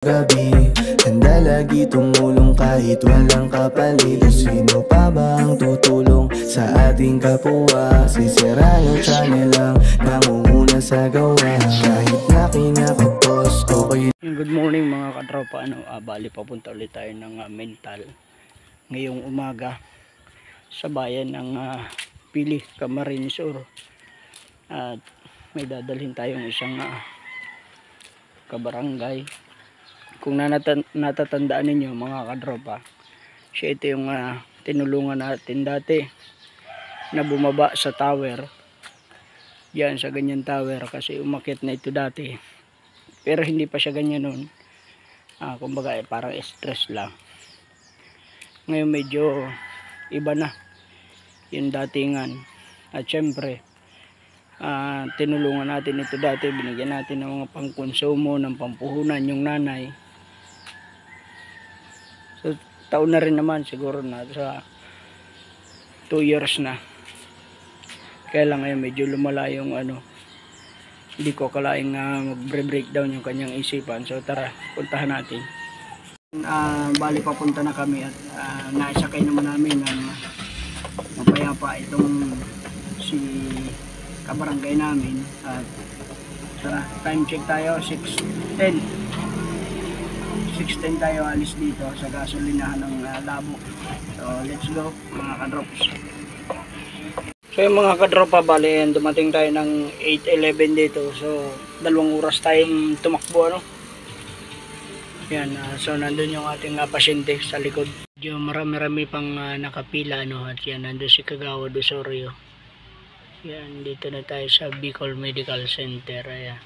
Gabi, handa lagi tumulong kahit walang kapalit. Sino pa ba ang tutulong sa ating kapwa? Si Serrano Channel lang nangunguna sa gawa. Kahit na kinakapos ko kayo. Good morning mga katropa. Bali papunta ulit tayo ng mental ngayong umaga sa bayan ng Pili, Camarines Sur. At may dadalhin tayong isang kabarangay. Kung natatandaan ninyo mga katropa, siya ito yung tinulungan natin dati na bumaba sa tower. Yan sa ganyan tower kasi umakyat na ito dati. Pero hindi pa siya ganyan nun. Kumbaga parang stress lang. Ngayon medyo iba na yung datingan. At syempre tinulungan natin ito dati. Binigyan natin ng mga pangkonsumo, ng pampuhunan yung nanay. So taon na rin naman siguro na sa 2 years na. Kaya lang ngayon medyo lumala yung hindi ko akalaing mag-breakdown yung kanyang isipan. So tara, puntahan natin. Bali papunta na kami at naisakay naman namin ng mapayapa itong si kabarangay namin. At tara, time check tayo, 6:10 tayo alis dito sa gasolinahan ng Labo. So let's go mga kadrops. So yung mga kadropa, bali dumating tayo ng 8:11 dito. So 2 oras tayong tumakbo yan. So nandun yung ating pasyente sa likod. Medyo marami-rami pang nakapila at yan nandun si Kagawad Osorio. Yan, dito na tayo sa Bicol Medical Center. Ayan,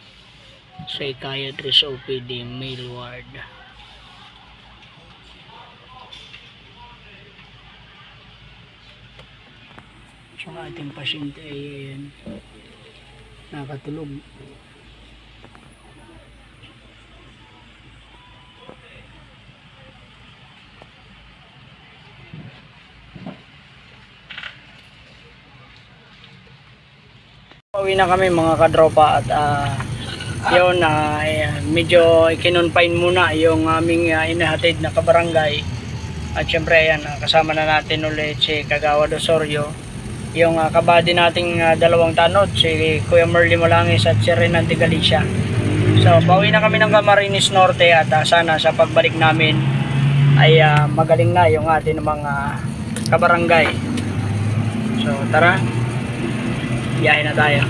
Psychiatrist OPD male ward. So ating pasyente ay nakatulog. Pauwi na kami mga kadropa at yun, medyo ikinonfine muna yung aming inahatid na kabarangay. At syempre ayan, kasama na natin ulit si Kagawad Osorio, yung kabady nating 2 tanod, si Kuya Merly Molangis at si Renante Galicia. So pauwi na kami ng Camarines Norte at sana sa pagbalik namin ay magaling na yung ating mga kabarangay. So tara, biyahe na tayo.